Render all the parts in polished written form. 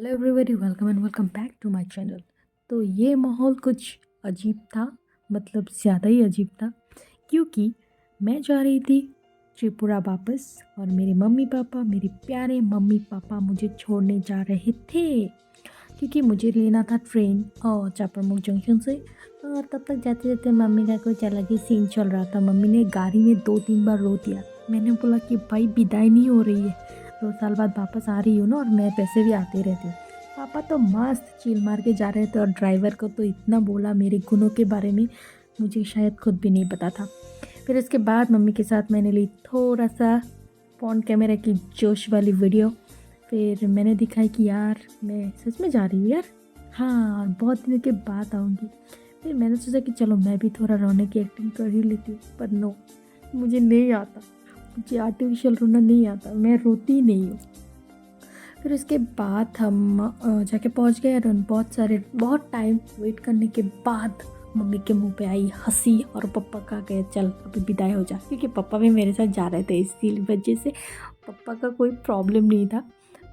Hello everybody, welcome and welcome back to my channel. तो ये माहौल कुछ अजीब था, मतलब ज़्यादा ही अजीब था, क्योंकि मैं जा रही थी त्रिपुरा वापस और मेरे मम्मी पापा, मेरे प्यारे मम्मी पापा मुझे छोड़ने जा रहे थे, क्योंकि मुझे लेना था ट्रेन और चापरमुख जंक्शन से। और तब तक जाते जाते मम्मी का कुछ अलग ही सीन चल रहा था। मम्मी ने गाड़ी में 2-3 बार रो दिया। मैंने बोला कि भाई विदाई नहीं हो रही है, 2 साल बाद वापस आ रही हूँ ना, और मैं पैसे भी आते रहते हूँ। पापा तो मस्त चिल मार के जा रहे थे और ड्राइवर को तो इतना बोला मेरे गुणों के बारे में, मुझे शायद खुद भी नहीं पता था। फिर इसके बाद मम्मी के साथ मैंने ली थोड़ा सा फ़ोन कैमरा की जोश वाली वीडियो। फिर मैंने दिखाई कि यार मैं सच में जा रही हूँ यार, हाँ बहुत दिनों के बाद आऊँगी। फिर मैंने सोचा कि चलो मैं भी थोड़ा रोने की एक्टिंग कर ही लेती हूँ, पर नो, मुझे नहीं आता, मुझे आर्टिफिशियल रोना नहीं आता, मैं रोती नहीं हूँ। फिर उसके बाद हम जाके पहुँच गए और बहुत टाइम वेट करने के बाद मम्मी के मुंह पे आई हंसी और पापा का गए चल अभी विदाई हो जा, क्योंकि पापा भी मेरे साथ जा रहे थे, इसी वजह से पापा का कोई प्रॉब्लम नहीं था।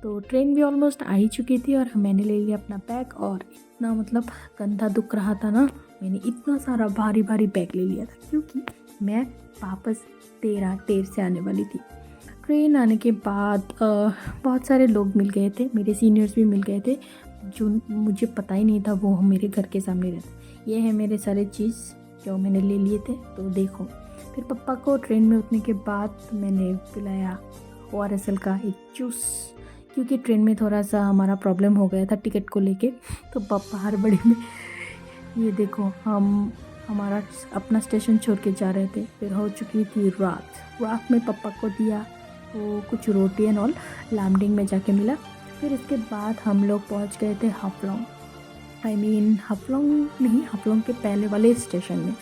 तो ट्रेन भी ऑलमोस्ट आ ही चुकी थी और मैंने ले लिया अपना बैग, और इतना मतलब कंधा दुख रहा था ना, मैंने इतना सारा भारी भारी बैग ले लिया था, क्योंकि मैं वापस टेर से आने वाली थी। ट्रेन आने के बाद बहुत सारे लोग मिल गए थे, मेरे सीनियर्स भी मिल गए थे, जो मुझे पता ही नहीं था वो मेरे घर के सामने रहते। ये है मेरे सारे चीज़ जो मैंने ले लिए थे, तो देखो। फिर पापा को ट्रेन में उतरने के बाद मैंने पिलाया ORSL का एक जूस, क्योंकि ट्रेन में थोड़ा सा हमारा प्रॉब्लम हो गया था टिकट को लेके। तो पापा हड़बड़ी में, ये देखो, हम हमारा अपना स्टेशन छोड़ के जा रहे थे। फिर हो चुकी थी रात में पापा को दिया वो कुछ रोटी एंड ऑल, लामडिंग में जाके मिला। फिर इसके बाद हम लोग पहुंच गए थे हाफलोंग, हाफलोंग नहीं, हाफलोंग के पहले वाले स्टेशन में।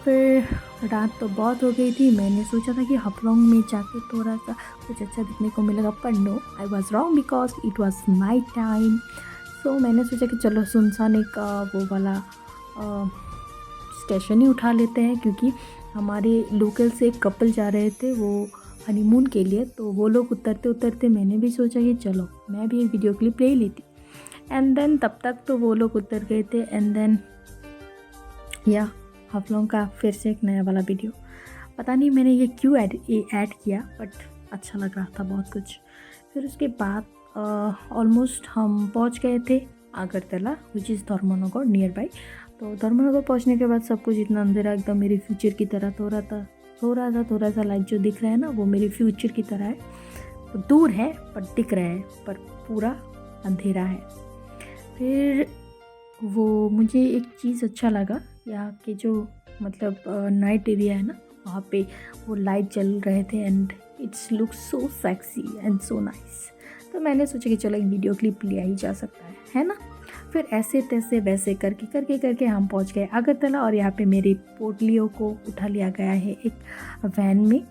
फिर रात तो बहुत हो गई थी, मैंने सोचा था कि हाफलोंग में जाके थोड़ा सा कुछ अच्छा दिखने को मिलेगा, पर no, I was wrong because it was night time. So मैंने सोचा कि चलो सुनसान एक वो वाला स्टेशन ही उठा लेते हैं, क्योंकि हमारे लोकल से एक कपल जा रहे थे वो हनीमून के लिए। तो वो लोग उतरते उतरते मैंने भी सोचा कि चलो मैं भी एक वीडियो क्लिप ले ही लेती। एंड देन तब तक तो वो लोग उतर गए थे, एंड देन या हाफलोंग का फिर से एक नया वाला वीडियो। पता नहीं मैंने ये क्यों ऐड किया, बट अच्छा लग रहा था बहुत कुछ। फिर उसके बाद ऑलमोस्ट हम पहुंच गए थे Agartala, which is Dharmanagar nearby. तो धर्मनगर पहुंचने के बाद सब कुछ इतना अंधेरा, एकदम मेरे फ्यूचर की तरह थोड़ा सा लाइट जो दिख रहा है ना, वो मेरे फ्यूचर की तरह है। तो दूर है पर दिख रहा है, पर पूरा अंधेरा है। फिर वो मुझे एक चीज़ अच्छा लगा, यहाँ के जो मतलब नाइट एरिया है ना, वहाँ पे वो लाइट जल रहे थे and it's look so sexy and so nice. तो मैंने सोचा कि चलो एक वीडियो क्लिप लिया ही जा सकता है ना। फिर ऐसे तैसे वैसे करके हम पहुंच गए अगरतला, और यहाँ पे मेरी पोटलियों को उठा लिया गया है एक वैन में,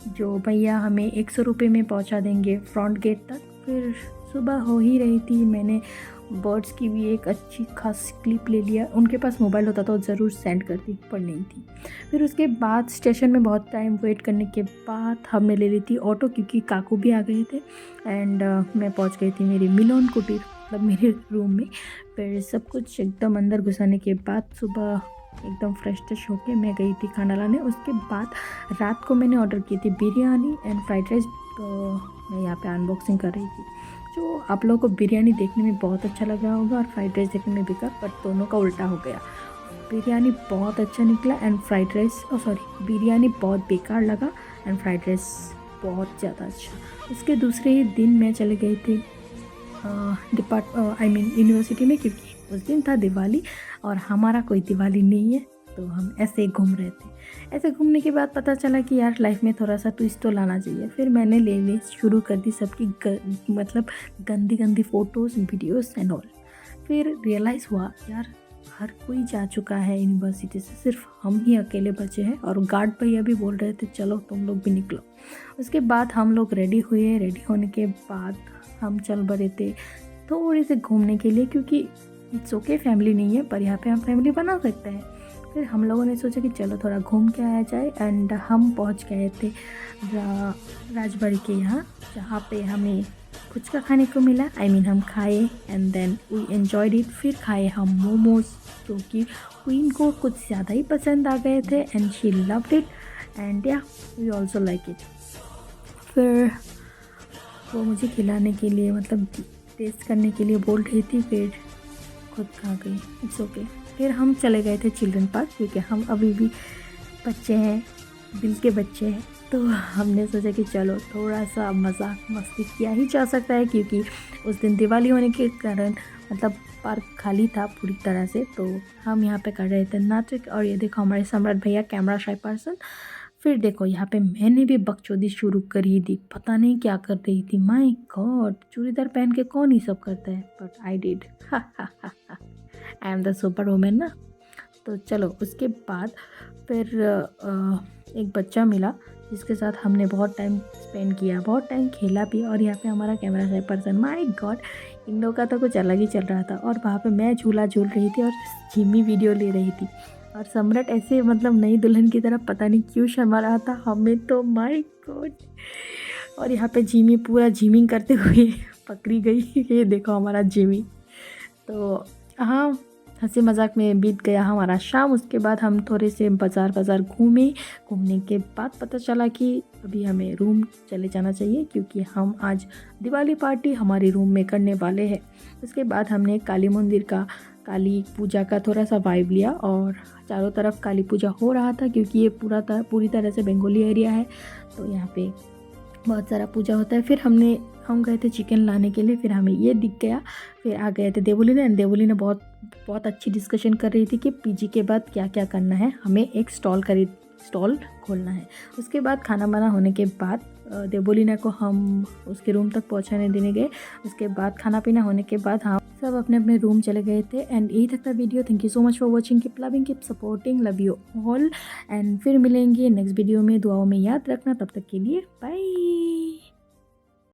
जो भैया हमें 100 रुपये में पहुंचा देंगे फ्रंट गेट तक। फिर सुबह हो ही रही थी, मैंने बर्ड्स की भी एक अच्छी खास क्लिप ले लिया। उनके पास मोबाइल होता तो ज़रूर सेंड करती, पर नहीं थी। फिर उसके बाद स्टेशन में बहुत टाइम वेट करने के बाद हमने ले ली थी ऑटो, क्योंकि काकू भी आ गए थे। एंड मैं पहुंच गई थी मेरी मिलन कुटीर, मतलब मेरे रूम में। फिर सब कुछ एकदम अंदर घुसाने के बाद सुबह एकदम फ्रेश होके मैं गई थी खाना लाने। उसके बाद रात को मैंने ऑर्डर की थी बिरयानी एंड फ्राइड राइस। तो मैं यहाँ पे अनबॉक्सिंग कर रही थी। जो आप लोगों को बिरयानी देखने में बहुत अच्छा लग रहा होगा और फ्राइड राइस देखने में बेकार, बट दोनों का उल्टा हो गया। बिरयानी बहुत अच्छा निकला एंड फ्राइड राइस बिरयानी बहुत बेकार लगा एंड फ्राइड राइस बहुत ज़्यादा अच्छा। उसके दूसरे ही दिन मैं चले गई थी यूनिवर्सिटी में, क्योंकि उस दिन था दिवाली और हमारा कोई दिवाली नहीं है। तो हम ऐसे घूम रहे थे। ऐसे घूमने के बाद पता चला कि यार लाइफ में थोड़ा सा ट्विस्ट तो लाना चाहिए। फिर मैंने लेने शुरू कर दी सबकी मतलब गंदी फ़ोटोज़, वीडियोस एंड ऑल। फिर रियलाइज़ हुआ यार हर कोई जा चुका है यूनिवर्सिटी से, सिर्फ हम ही अकेले बचे हैं। और गार्ड भैया भी बोल रहे थे चलो तुम लोग भी निकलो। उसके बाद हम लोग रेडी हुए। रेडी होने के बाद हम चल बड़े थे थोड़े से घूमने के लिए, क्योंकि इट्स ओके फैमिली नहीं है, पर यहाँ पे हम फैमिली बना सकते हैं। फिर हम लोगों ने सोचा कि चलो थोड़ा घूम के आया जाए, एंड हम पहुँच गए थे राजबाड़ी के यहाँ, जहाँ पे हमें फुचका खाने को मिला। हम खाए and then we enjoyed it. फिर खाए हम मोमोज़, जो कि क्वीन को कुछ ज़्यादा ही पसंद आ गए थे and she loved it and या वी ऑल्सो लाइक इट। फिर वो मुझे खिलाने के लिए मतलब टेस्ट करने के लिए बोल रही थी, फिर खुद खा गई। It's okay. फिर हम चले गए थे चिल्ड्रन पार्क, क्योंकि हम अभी भी बच्चे हैं, दिल के बच्चे हैं, तो हमने सोचा कि चलो थोड़ा सा मजाक मस्ती किया ही जा सकता है, क्योंकि उस दिन दिवाली होने के कारण मतलब पार्क खाली था पूरी तरह से। तो हम यहाँ पे कर रहे थे नाटक। और ये देखो हमारे सम्राट भैया कैमरा शाय पर्सन। फिर देखो यहाँ पे मैंने भी बकचोदी शुरू कर ही दी, पता नहीं क्या कर रही थी। माय गॉड, चूड़ीदार पहन के कौन ही सब करता है, but I did. I am the super women ना। तो चलो उसके बाद फिर एक बच्चा मिला जिसके साथ हमने बहुत टाइम स्पेंड किया, बहुत टाइम खेला भी। और यहाँ पे हमारा camera shy person, my god, इन लोगों का तो कुछ अलग ही चल रहा था। और वहाँ पे मैं झूला झूल रही थी और जिमी वीडियो ले रही थी। और सम्राट ऐसे मतलब नई दुल्हन की तरह पता नहीं क्यों शर्मा रहा था, हमें तो माय गॉड। और यहाँ पे जिमी पूरा जिमिंग करते हुए पकड़ी गई। ये देखो हमारा जिमी। तो हाँ, हंसी मजाक में बीत गया हमारा शाम। उसके बाद हम थोड़े से बाज़ार घूमे। घूमने के बाद पता चला कि अभी हमें रूम चले जाना चाहिए, क्योंकि हम आज दिवाली पार्टी हमारे रूम में करने वाले हैं। उसके बाद हमने काली मंदिर का, काली पूजा का थोड़ा सा वाइब लिया। और चारों तरफ काली पूजा हो रहा था, क्योंकि ये पूरी तरह से बंगाली एरिया है, तो यहाँ पे बहुत सारा पूजा होता है। फिर हम गए थे चिकन लाने के लिए, फिर हमें ये दिख गया। फिर आ गए थे देवोलीना, एंड देवोलीना बहुत अच्छी डिस्कशन कर रही थी कि पीजी के बाद क्या क्या करना है, हमें एक स्टॉल खोलना है। उसके बाद खाना बना होने के बाद देवोलीना को हम उसके रूम तक पहुंचाने देने गए। उसके बाद खाना पीना होने के बाद हम सब अपने अपने रूम चले गए थे। एंड यही तक था video. Thank you so much for watching. Keep loving, keep supporting, love you all. And फिर मिलेंगे नेक्स्ट वीडियो में। दुआओं में याद रखना। तब तक के लिए बाय।